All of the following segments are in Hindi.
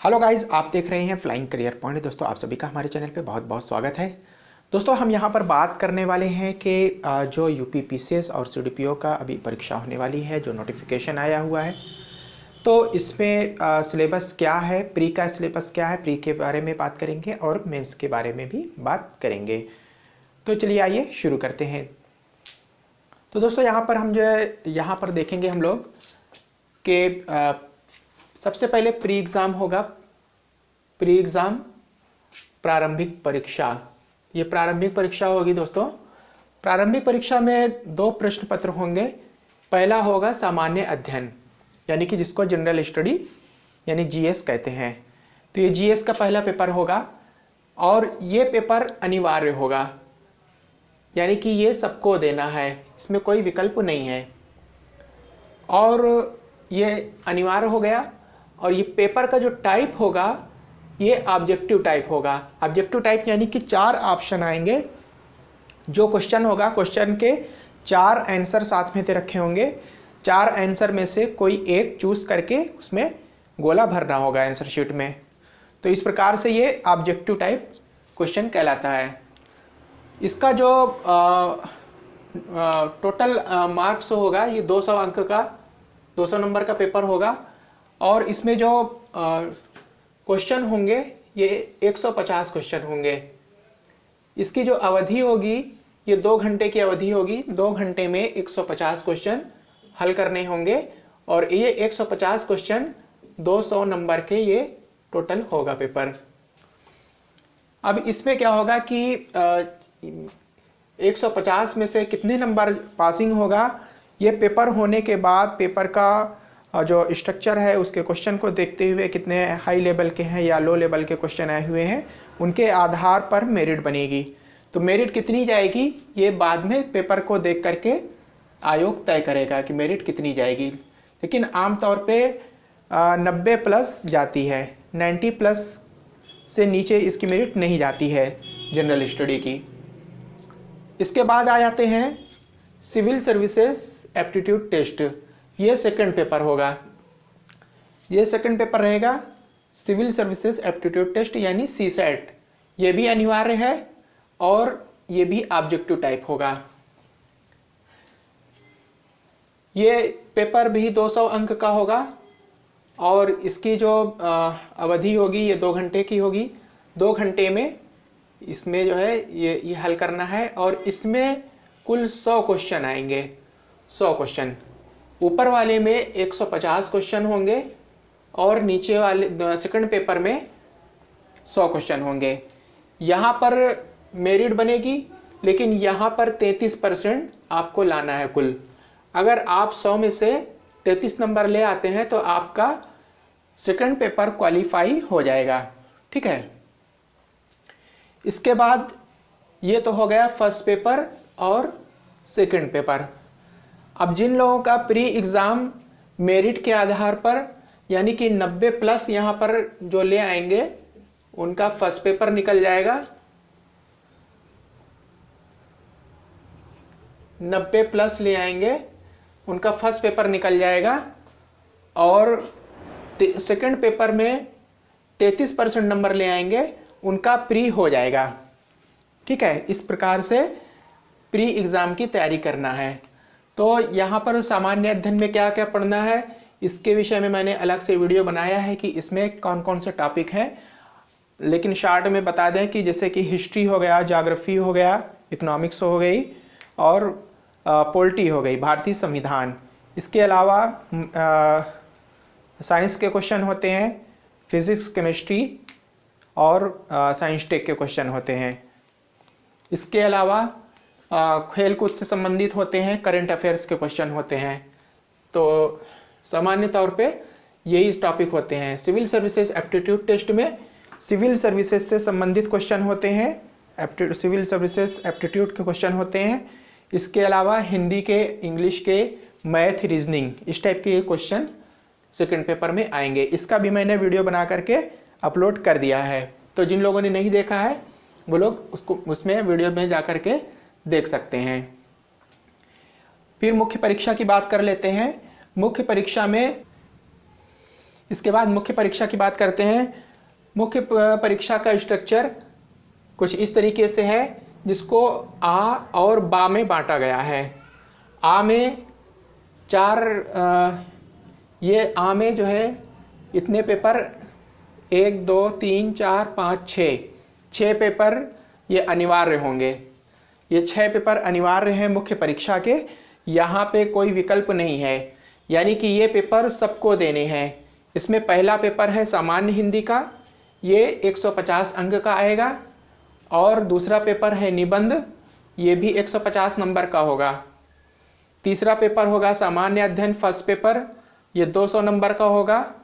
हेलो गाइस, आप देख रहे हैं फ्लाइंग करियर पॉइंट। दोस्तों, आप सभी का हमारे चैनल पे बहुत बहुत स्वागत है। दोस्तों, हम यहाँ पर बात करने वाले हैं कि जो यूपी पीसीएस और सीडीपीओ का अभी परीक्षा होने वाली है, जो नोटिफिकेशन आया हुआ है, तो इसमें सिलेबस क्या है, प्री का सिलेबस क्या है, प्री के बारे में बात करेंगे और मेंस के बारे में भी बात करेंगे। तो चलिए आइए शुरू करते हैं। तो दोस्तों, यहाँ पर हम जो है यहाँ पर देखेंगे हम लोग कि सबसे पहले प्री एग्ज़ाम होगा। प्री एग्ज़ाम प्रारंभिक परीक्षा, ये प्रारंभिक परीक्षा होगी दोस्तों। प्रारंभिक परीक्षा में 2 प्रश्न पत्र होंगे। पहला होगा सामान्य अध्ययन, यानी कि जिसको जनरल स्टडी यानी जीएस कहते हैं। तो ये जीएस का पहला पेपर होगा और ये पेपर अनिवार्य होगा, यानी कि ये सबको देना है, इसमें कोई विकल्प नहीं है। और ये अनिवार्य हो गया। और ये पेपर का जो टाइप होगा ये ऑब्जेक्टिव टाइप होगा। ऑब्जेक्टिव टाइप यानी कि 4 ऑप्शन आएंगे। जो क्वेश्चन होगा, क्वेश्चन के 4 आंसर साथ में दे रखे होंगे। 4 आंसर में से कोई एक चूज करके उसमें गोला भरना होगा आंसर शीट में। तो इस प्रकार से ये ऑब्जेक्टिव टाइप क्वेश्चन कहलाता है। इसका जो टोटल मार्क्स होगा ये 200 अंक का 200 नंबर का पेपर होगा। और इसमें जो क्वेश्चन होंगे ये 150 क्वेश्चन होंगे। इसकी जो अवधि होगी ये 2 घंटे की अवधि होगी। 2 घंटे में 150 क्वेश्चन हल करने होंगे और ये 150 क्वेश्चन 200 नंबर के ये टोटल होगा पेपर। अब इसमें क्या होगा कि 150 में से कितने नंबर पासिंग होगा, ये पेपर होने के बाद पेपर का जो स्ट्रक्चर है उसके क्वेश्चन को देखते हुए कितने हाई लेवल के हैं या लो लेवल के क्वेश्चन आए हुए हैं, उनके आधार पर मेरिट बनेगी। तो मेरिट कितनी जाएगी ये बाद में पेपर को देख करके आयोग तय करेगा कि मेरिट कितनी जाएगी। लेकिन आमतौर पे 90 प्लस जाती है, 90 प्लस से नीचे इसकी मेरिट नहीं जाती है जनरल स्टडी की। इसके बाद आ जाते हैं सिविल सर्विसेज एप्टीट्यूड टेस्ट। ये सेकंड पेपर होगा। ये सेकंड पेपर रहेगा सिविल सर्विसेज एप्टीट्यूड टेस्ट यानी सीसेट। ये भी अनिवार्य है और ये भी ऑब्जेक्टिव टाइप होगा। ये पेपर भी 200 अंक का होगा और इसकी जो अवधि होगी ये 2 घंटे की होगी। 2 घंटे में इसमें जो है ये हल करना है और इसमें कुल 100 क्वेश्चन आएंगे। 100 क्वेश्चन, ऊपर वाले में 150 क्वेश्चन होंगे और नीचे वाले सेकंड पेपर में 100 क्वेश्चन होंगे। यहाँ पर मेरिट बनेगी, लेकिन यहाँ पर 33% आपको लाना है कुल। अगर आप 100 में से 33 नंबर ले आते हैं तो आपका सेकंड पेपर क्वालिफाई हो जाएगा। ठीक है। इसके बाद ये तो हो गया फर्स्ट पेपर और सेकंड पेपर। अब जिन लोगों का प्री एग्ज़ाम मेरिट के आधार पर यानी कि 90 प्लस यहाँ पर जो ले आएंगे उनका फर्स्ट पेपर निकल जाएगा। 90 प्लस ले आएंगे उनका फर्स्ट पेपर निकल जाएगा और सेकंड पेपर में 33% नंबर ले आएंगे उनका प्री हो जाएगा। ठीक है। इस प्रकार से प्री एग्ज़ाम की तैयारी करना है। तो यहाँ पर सामान्य अध्ययन में क्या क्या पढ़ना है इसके विषय में मैंने अलग से वीडियो बनाया है कि इसमें कौन कौन से टॉपिक हैं। लेकिन शॉर्ट में बता दें कि जैसे कि हिस्ट्री हो गया, ज्योग्राफी हो गया, इकोनॉमिक्स हो गई और पॉलिटी हो गई, भारतीय संविधान। इसके अलावा साइंस के क्वेश्चन होते हैं, फिजिक्स, केमिस्ट्री और साइंस टेक के क्वेश्चन होते हैं। इसके अलावा खेल कूद से संबंधित होते हैं, करंट अफेयर्स के क्वेश्चन होते हैं। तो सामान्य तौर पे यही टॉपिक होते हैं। सिविल सर्विसेज एप्टीट्यूड टेस्ट में सिविल सर्विसेज से संबंधित क्वेश्चन होते हैं, सिविल सर्विसेज एप्टीट्यूड के क्वेश्चन होते हैं। इसके अलावा हिंदी के, इंग्लिश के, मैथ, रीजनिंग, इस टाइप के क्वेश्चन सेकंड पेपर में आएंगे। इसका भी मैंने वीडियो बना करके अपलोड कर दिया है। तो जिन लोगों ने नहीं देखा है वो लोग उसमें वीडियो में जा करके देख सकते हैं। फिर मुख्य परीक्षा की बात कर लेते हैं। मुख्य परीक्षा में इसके बाद मुख्य परीक्षा की बात करते हैं। मुख्य परीक्षा का स्ट्रक्चर कुछ इस तरीके से है, जिसको आ और बा में बांटा गया है। आ में ये आ में जो है इतने पेपर 1 2 3 4 5 6 पेपर ये अनिवार्य होंगे। ये 6 पेपर अनिवार्य हैं मुख्य परीक्षा के, यहाँ पे कोई विकल्प नहीं है, यानी कि ये पेपर सबको देने हैं। इसमें पहला पेपर है सामान्य हिंदी का, ये 150 अंक का आएगा, और दूसरा पेपर है निबंध, ये भी 150 नंबर का होगा। तीसरा पेपर होगा सामान्य अध्ययन फर्स्ट पेपर, ये 200 नंबर का होगा,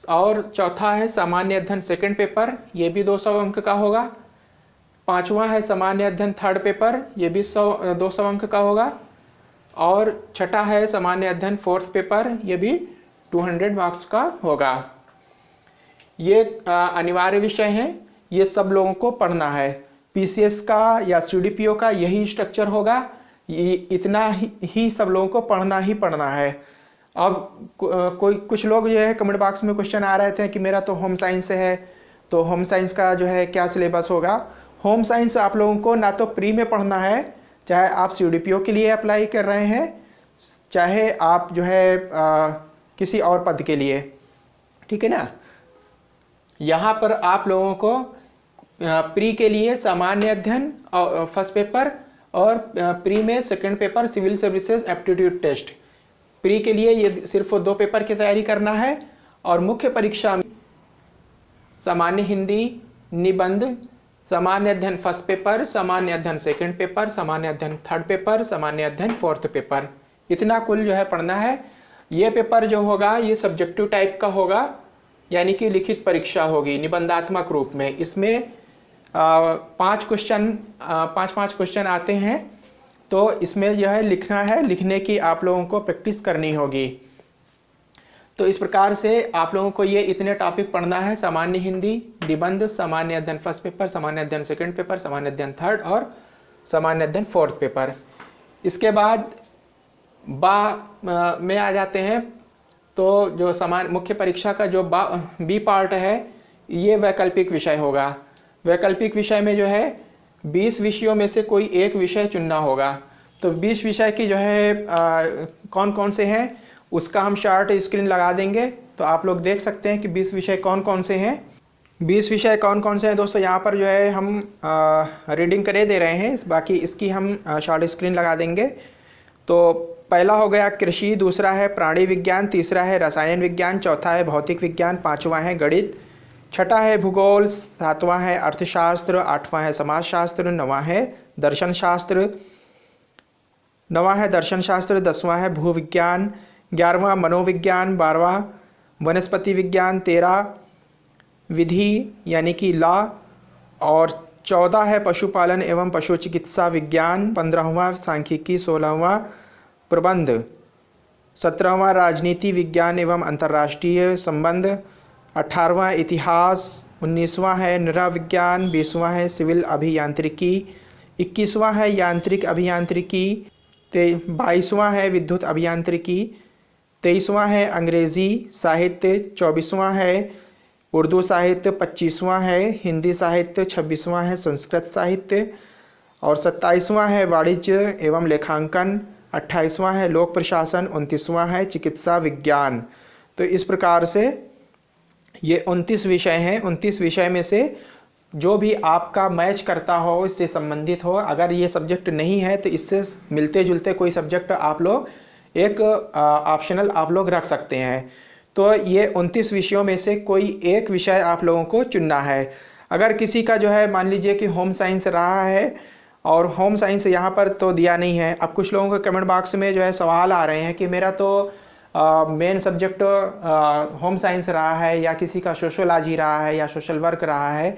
और चौथा है सामान्य अध्ययन सेकंड पेपर, ये भी 200 अंक का होगा। पांचवा है सामान्य अध्ययन थर्ड पेपर, ये भी 200 अंक का होगा, और छठा है सामान्य अध्ययन फोर्थ पेपर, ये भी 200 मार्क्स का होगा। ये अनिवार्य विषय हैं, ये सब लोगों को पढ़ना है। पीसीएस का या सीडीपीओ का यही स्ट्रक्चर होगा, ये इतना ही सब लोगों को पढ़ना ही पढ़ना है। अब कुछ लोग जो है कमेंट बॉक्स में क्वेश्चन आ रहे थे कि मेरा तो होम साइंस है, तो होम साइंस का जो है क्या सिलेबस होगा। होम साइंस आप लोगों को ना तो प्री में पढ़ना है, चाहे आप सीडीपीओ के लिए अप्लाई कर रहे हैं, चाहे आप जो है किसी और पद के लिए, ठीक है ना। यहाँ पर आप लोगों को प्री के लिए सामान्य अध्ययन फर्स्ट पेपर, और प्री में second paper civil services aptitude test. Pre के लिए ये सिर्फ 2 पेपर की तैयारी करना है, और मुख्य परीक्षा में सामान्य हिंदी, निबंध, सामान्य अध्ययन फर्स्ट पेपर, सामान्य अध्ययन सेकंड पेपर, सामान्य अध्ययन थर्ड पेपर, सामान्य अध्ययन फोर्थ पेपर, इतना कुल जो है पढ़ना है। ये पेपर जो होगा ये सब्जेक्टिव टाइप का होगा, यानी कि लिखित परीक्षा होगी निबंधात्मक रूप में। इसमें 5 क्वेश्चन आते हैं, तो इसमें यह है लिखना है, लिखने की आप लोगों को प्रैक्टिस करनी होगी। तो इस प्रकार से आप लोगों को ये इतने टॉपिक पढ़ना है: सामान्य हिंदी, निबंध, सामान्य अध्ययन फर्स्ट पेपर, सामान्य अध्ययन सेकंड पेपर, सामान्य अध्ययन थर्ड और सामान्य अध्ययन फोर्थ पेपर। इसके बाद बा में आ जाते हैं, तो जो मुख्य परीक्षा का जो बी पार्ट है, ये वैकल्पिक विषय होगा। वैकल्पिक विषय में जो है 20 विषयों में से कोई एक विषय चुनना होगा। तो 20 विषय की जो है कौन कौन से हैं उसका हम चार्ट स्क्रीन लगा देंगे, तो आप लोग देख सकते हैं कि 20 विषय कौन कौन से हैं। 20 विषय कौन कौन से हैं दोस्तों, यहाँ पर जो है हम रीडिंग करे दे रहे हैं, बाकी इसकी हम चार्ट स्क्रीन लगा देंगे। तो पहला हो गया कृषि, दूसरा है प्राणी विज्ञान, तीसरा है रसायन विज्ञान, चौथा है भौतिक विज्ञान, पाँचवा है गणित, छठा है भूगोल, सातवां है अर्थशास्त्र, आठवां है समाजशास्त्र, नौवां है दर्शनशास्त्र, 10वां है भूविज्ञान, 11वां मनोविज्ञान, 12वां वनस्पति विज्ञान, 13 विधि यानी कि लॉ, और 14 है पशुपालन एवं पशु चिकित्सा विज्ञान, 15वां सांख्यिकी, 16वां प्रबंध, 17वां राजनीति विज्ञान एवं अंतर्राष्ट्रीय संबंध, 18वां इतिहास, 19वां है नृविज्ञान, 20वां है सिविल अभियांत्रिकी, 21वां है यांत्रिक अभियांत्रिकी, 22वां है विद्युत अभियांत्रिकी, 23वां है अंग्रेज़ी साहित्य, 24वां है उर्दू साहित्य, 25वां है हिंदी साहित्य, 26वां है संस्कृत साहित्य, और 27वां है वाणिज्य एवं लेखांकन, 28वां है लोक प्रशासन, 29वां है चिकित्सा विज्ञान। तो इस प्रकार से ये 29 विषय हैं। 29 विषय में से जो भी आपका मैच करता हो, इससे संबंधित हो, अगर ये सब्जेक्ट नहीं है तो इससे मिलते जुलते कोई सब्जेक्ट आप लोग एक ऑप्शनल आप लोग रख सकते हैं। तो ये 29 विषयों में से कोई एक विषय आप लोगों को चुनना है। अगर किसी का जो है मान लीजिए कि होम साइंस रहा है और होम साइंस यहाँ पर तो दिया नहीं है, अब कुछ लोगों के कमेंट बॉक्स में जो है सवाल आ रहे हैं कि मेरा तो मेन सब्जेक्ट होम साइंस रहा है, या किसी का सोशोलॉजी रहा है, या सोशल वर्क रहा है,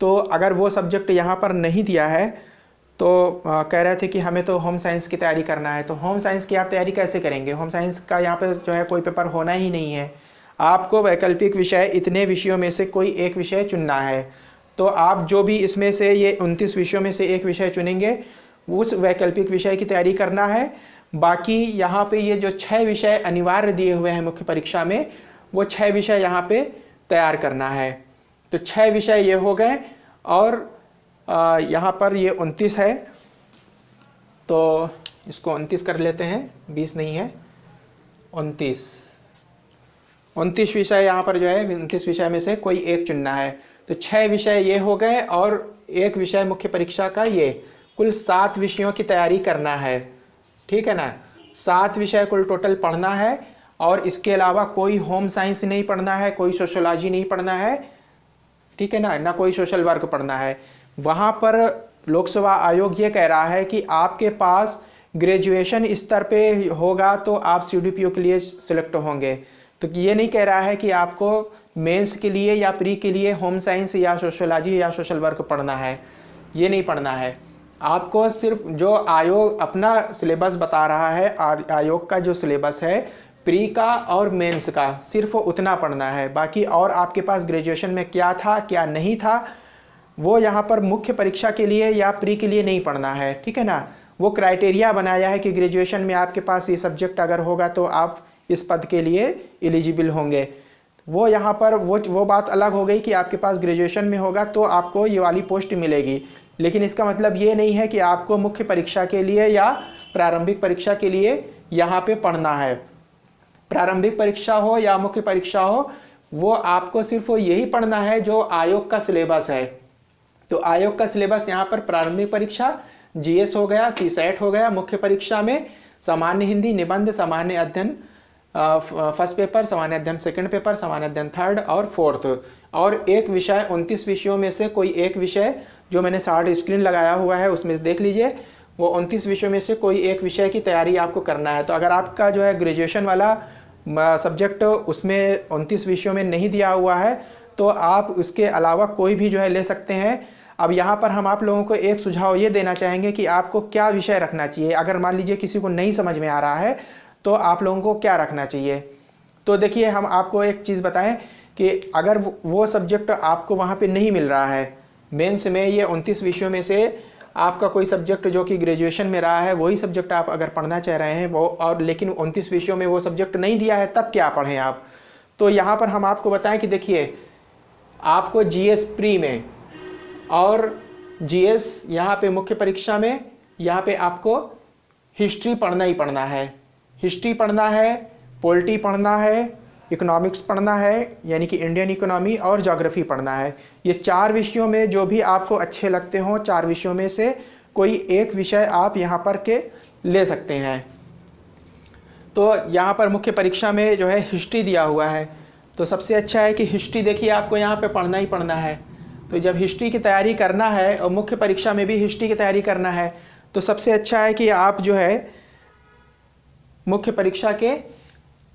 तो अगर वो सब्जेक्ट यहाँ पर नहीं दिया है तो कह रहे थे कि हमें तो होम साइंस की तैयारी करना है, तो होम साइंस की आप तैयारी कैसे करेंगे? होम साइंस का यहाँ पे जो है कोई पेपर होना ही नहीं है। आपको वैकल्पिक विषय इतने विषयों में से कोई एक विषय चुनना है। तो आप जो भी इसमें से ये 29 विषयों में से एक विषय चुनेंगे, उस वैकल्पिक विषय की तैयारी करना है। बाकी यहाँ पे ये जो 6 विषय अनिवार्य दिए हुए हैं मुख्य परीक्षा में, वो 6 विषय यहाँ पे तैयार करना है। तो 6 विषय ये हो गए और यहाँ पर ये 29 है, तो इसको 29 कर लेते हैं, 20 नहीं है, 29 विषय यहाँ पर जो है 29 विषय में से कोई एक चुनना है। तो 6 विषय ये हो गए और एक विषय मुख्य परीक्षा का, ये कुल 7 विषयों की तैयारी करना है, ठीक है ना। 7 विषय कुल टोटल पढ़ना है और इसके अलावा कोई होम साइंस नहीं पढ़ना है, कोई सोशोलॉजी नहीं पढ़ना है, ठीक है ना, ना कोई सोशल वर्क पढ़ना है। वहाँ पर लोक सेवा आयोग ये कह रहा है कि आपके पास ग्रेजुएशन स्तर पे होगा तो आप CDPO के लिए सिलेक्ट होंगे। तो ये नहीं कह रहा है कि आपको मेंस के लिए या प्री के लिए होम साइंस या सोशोलॉजी या सोशल वर्क पढ़ना है, ये नहीं पढ़ना है। आपको सिर्फ जो आयोग अपना सिलेबस बता रहा है, आयोग का जो सिलेबस है प्री का और मेंस का, सिर्फ उतना पढ़ना है। बाकी और आपके पास ग्रेजुएशन में क्या था क्या नहीं था वो यहाँ पर मुख्य परीक्षा के लिए या प्री के लिए नहीं पढ़ना है, ठीक है ना। वो क्राइटेरिया बनाया है कि ग्रेजुएशन में आपके पास ये सब्जेक्ट अगर होगा तो आप इस पद के लिए एलिजिबल होंगे। वो यहाँ पर वो बात अलग हो गई कि आपके पास ग्रेजुएशन में होगा तो आपको ये वाली पोस्ट मिलेगी, लेकिन इसका मतलब ये नहीं है कि आपको मुख्य परीक्षा के लिए या प्रारंभिक परीक्षा के लिए यहाँ पे पढ़ना है। प्रारंभिक परीक्षा हो या मुख्य परीक्षा हो, वो आपको सिर्फ यही पढ़ना है जो आयोग का सिलेबस है। तो आयोग का सिलेबस यहाँ पर प्रारंभिक परीक्षा GS हो गया, CSET हो गया, मुख्य परीक्षा में सामान्य हिंदी, निबंध, सामान्य अध्ययन फर्स्ट पेपर, सामान्य अध्ययन सेकंड पेपर, सामान्य अध्ययन थर्ड और फोर्थ, और एक विषय 29 विषयों में से कोई एक विषय, जो मैंने 60 स्क्रीन लगाया हुआ है उसमें देख लीजिए, वो 29 विषयों में से कोई एक विषय की तैयारी आपको करना है। तो अगर आपका जो है ग्रेजुएशन वाला सब्जेक्ट उसमें 29 विषयों में नहीं दिया हुआ है तो आप उसके अलावा कोई भी जो है ले सकते हैं। अब यहाँ पर हम आप लोगों को एक सुझाव ये देना चाहेंगे कि आपको क्या विषय रखना चाहिए। अगर मान लीजिए किसी को नहीं समझ में आ रहा है तो आप लोगों को क्या रखना चाहिए। तो देखिए, हम आपको एक चीज़ बताएं कि अगर वो सब्जेक्ट आपको वहाँ पे नहीं मिल रहा है, मेंस में ये 29 विषयों में से आपका कोई सब्जेक्ट जो कि ग्रेजुएशन में रहा है वही सब्जेक्ट आप अगर पढ़ना चाह रहे हैं वो, और लेकिन 29 विषयों में वो सब्जेक्ट नहीं दिया है, तब क्या पढ़ें आप। तो यहाँ पर हम आपको बताएं कि देखिए, आपको GS प्री में और GS यहाँ पे मुख्य परीक्षा में, यहाँ पे आपको हिस्ट्री पढ़ना ही पढ़ना है। हिस्ट्री पढ़ना है, पॉलिटी पढ़ना है, इकोनॉमिक्स पढ़ना है यानी कि इंडियन इकोनॉमी, और ज्योग्राफी पढ़ना है। ये 4 विषयों में जो भी आपको अच्छे लगते हों, 4 विषयों में से कोई एक विषय आप यहाँ पर के ले सकते हैं। तो यहाँ पर मुख्य परीक्षा में जो है हिस्ट्री दिया हुआ है, तो सबसे अच्छा है कि हिस्ट्री देखिए आपको यहाँ पे पढ़ना ही पढ़ना है। तो जब हिस्ट्री की तैयारी करना है और मुख्य परीक्षा में भी हिस्ट्री की तैयारी करना है तो सबसे अच्छा है कि आप जो है मुख्य परीक्षा के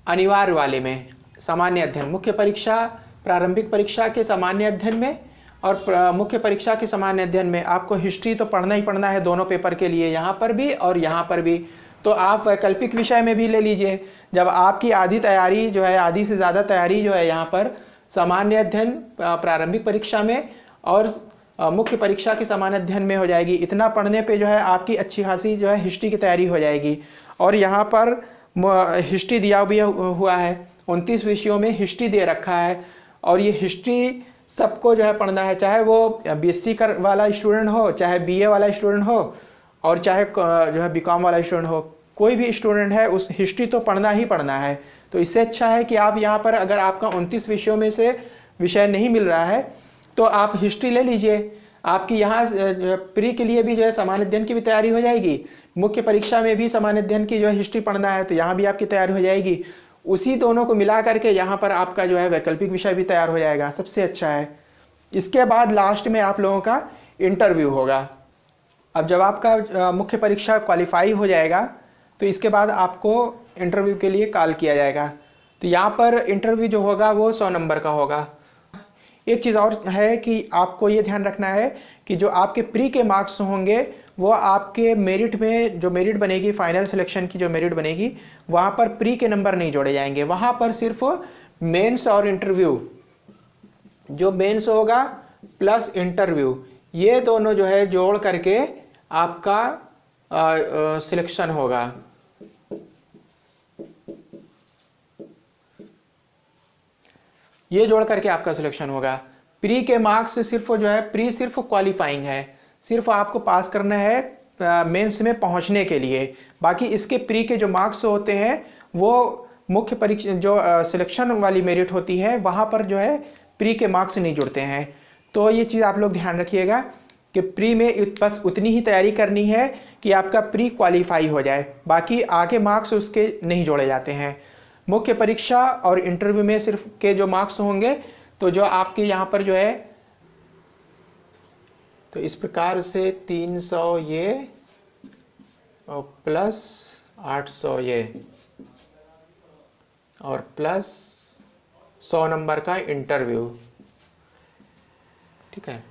अनिवार्य वाले में सामान्य अध्ययन, मुख्य परीक्षा प्रारंभिक परीक्षा के सामान्य अध्ययन में और मुख्य परीक्षा के सामान्य अध्ययन में आपको हिस्ट्री तो पढ़ना ही पढ़ना है दोनों पेपर के लिए, यहाँ पर भी और यहाँ पर भी। तो आप वैकल्पिक विषय में भी ले लीजिए। जब आपकी आधी तैयारी जो है, आधी से ज़्यादा तैयारी जो है यहाँ पर सामान्य अध्ययन प्रारंभिक परीक्षा में और मुख्य परीक्षा के सामान्य अध्ययन में हो जाएगी, इतना पढ़ने पे जो है आपकी अच्छी खासी जो है हिस्ट्री की तैयारी हो जाएगी। और यहाँ पर हिस्ट्री दिया भी हुआ है, 29 विषयों में हिस्ट्री दे रखा है, और ये हिस्ट्री सबको जो है पढ़ना है, चाहे वो BSc वाला स्टूडेंट हो, चाहे BA वाला स्टूडेंट हो, और चाहे जो है BCom वाला स्टूडेंट हो, कोई भी स्टूडेंट है उस हिस्ट्री तो पढ़ना ही पढ़ना है। तो इससे अच्छा है कि आप यहाँ पर अगर आपका 29 विषयों में से विषय नहीं मिल रहा है तो आप हिस्ट्री ले लीजिए। आपकी यहाँ प्री के लिए भी जो है सामान्य अध्ययन की भी तैयारी हो जाएगी, मुख्य परीक्षा में भी सामान्य अध्ययन की जो है हिस्ट्री पढ़ना है तो यहाँ भी आपकी तैयारी हो जाएगी। उसी दोनों को मिला करके यहाँ पर आपका जो है वैकल्पिक विषय भी तैयार हो जाएगा, सबसे अच्छा है। इसके बाद लास्ट में आप लोगों का इंटरव्यू होगा। अब जब आपका मुख्य परीक्षा क्वालिफाई हो जाएगा तो इसके बाद आपको इंटरव्यू के लिए कॉल किया जाएगा। तो यहाँ पर इंटरव्यू जो होगा वो 100 नंबर का होगा। एक चीज़ और है कि आपको ये ध्यान रखना है कि जो आपके प्री के मार्क्स होंगे वो आपके मेरिट में, जो मेरिट बनेगी फाइनल सिलेक्शन की जो मेरिट बनेगी, वहाँ पर प्री के नंबर नहीं जोड़े जाएंगे। वहाँ पर सिर्फ मेंस और इंटरव्यू, जो मेंस होगा प्लस इंटरव्यू, ये दोनों जो है जोड़ करके आपका सिलेक्शन होगा। ये जोड़ करके आपका सिलेक्शन होगा। प्री के मार्क्स सिर्फ जो है, प्री सिर्फ क्वालिफाइंग है, सिर्फ आपको पास करना है मेंस में पहुंचने के लिए। बाकी इसके प्री के जो मार्क्स होते हैं वो मुख्य परीक्षा जो सिलेक्शन वाली मेरिट होती है वहाँ पर जो है प्री के मार्क्स नहीं जुड़ते हैं। तो ये चीज़ आप लोग ध्यान रखिएगा कि प्री में बस उतनी ही तैयारी करनी है कि आपका प्री क्वालिफाई हो जाए, बाकी आगे मार्क्स उसके नहीं जोड़े जाते हैं। मुख्य परीक्षा और इंटरव्यू में सिर्फ के जो मार्क्स होंगे, तो जो आपके यहाँ पर जो है, तो इस प्रकार से 300 ये और प्लस 800 ये और प्लस 100 नंबर का इंटरव्यू, ठीक है।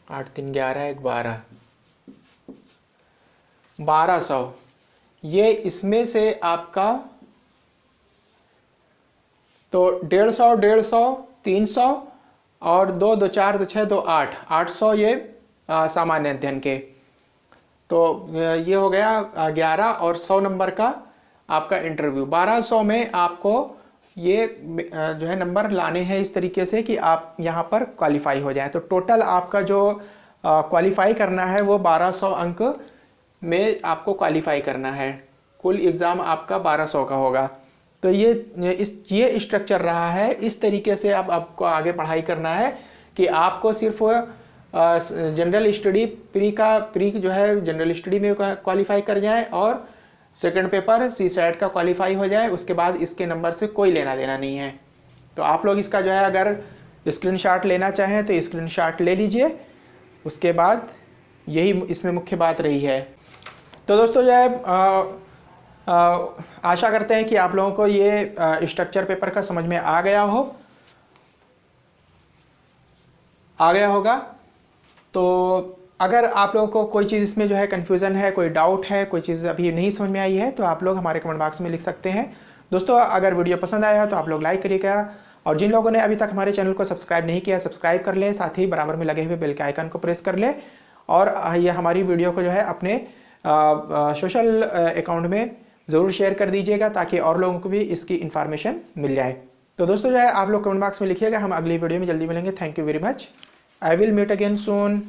8 3 11 1 12 1200, ये इसमें से आपका तो 150 150 300 और 2 2 4 2 6 2 8 800 ये सामान्य अध्ययन के। तो ये हो गया 11 और 100 नंबर का आपका इंटरव्यू। 1200 में आपको ये जो है नंबर लाने हैं इस तरीके से कि आप यहाँ पर क्वालिफाई हो जाए। तो टोटल आपका जो क्वालिफाई करना है वो 1200 अंक में आपको क्वालिफाई करना है। कुल एग्ज़ाम आपका 1200 का होगा। तो ये स्ट्रक्चर रहा है। इस तरीके से अब आपको आगे पढ़ाई करना है कि आपको सिर्फ जनरल स्टडी प्री जो है जनरल स्टडी में क्वालिफाई कर जाए और सेकंड पेपर CSAT का क्वालिफाई हो जाए, उसके बाद इसके नंबर से कोई लेना देना नहीं है। तो आप लोग इसका जो है अगर स्क्रीनशॉट लेना चाहें तो स्क्रीनशॉट ले लीजिए। उसके बाद यही इसमें मुख्य बात रही है। तो दोस्तों जो है आशा करते हैं कि आप लोगों को ये स्ट्रक्चर पेपर का समझ में आ गया होगा। तो अगर आप लोगों को कोई चीज़ इसमें जो है कन्फ्यूज़न है, कोई डाउट है, कोई चीज़ अभी नहीं समझ में आई है, तो आप लोग हमारे कमेंट बॉक्स में लिख सकते हैं। दोस्तों अगर वीडियो पसंद आया तो आप लोग लाइक करिएगा, और जिन लोगों ने अभी तक हमारे चैनल को सब्सक्राइब नहीं किया सब्सक्राइब कर लें, साथ ही बराबर में लगे हुए बेल के आइकन को प्रेस कर लें, और ये हमारी वीडियो को जो है अपने सोशल अकाउंट में ज़रूर शेयर कर दीजिएगा ताकि और लोगों को भी इसकी इन्फॉर्मेशन मिल जाए। तो दोस्तों जो है आप लोग कमेंट बॉक्स में लिखिएगा। हम अगली वीडियो में जल्दी मिलेंगे। Thank you very much. I will meet again soon.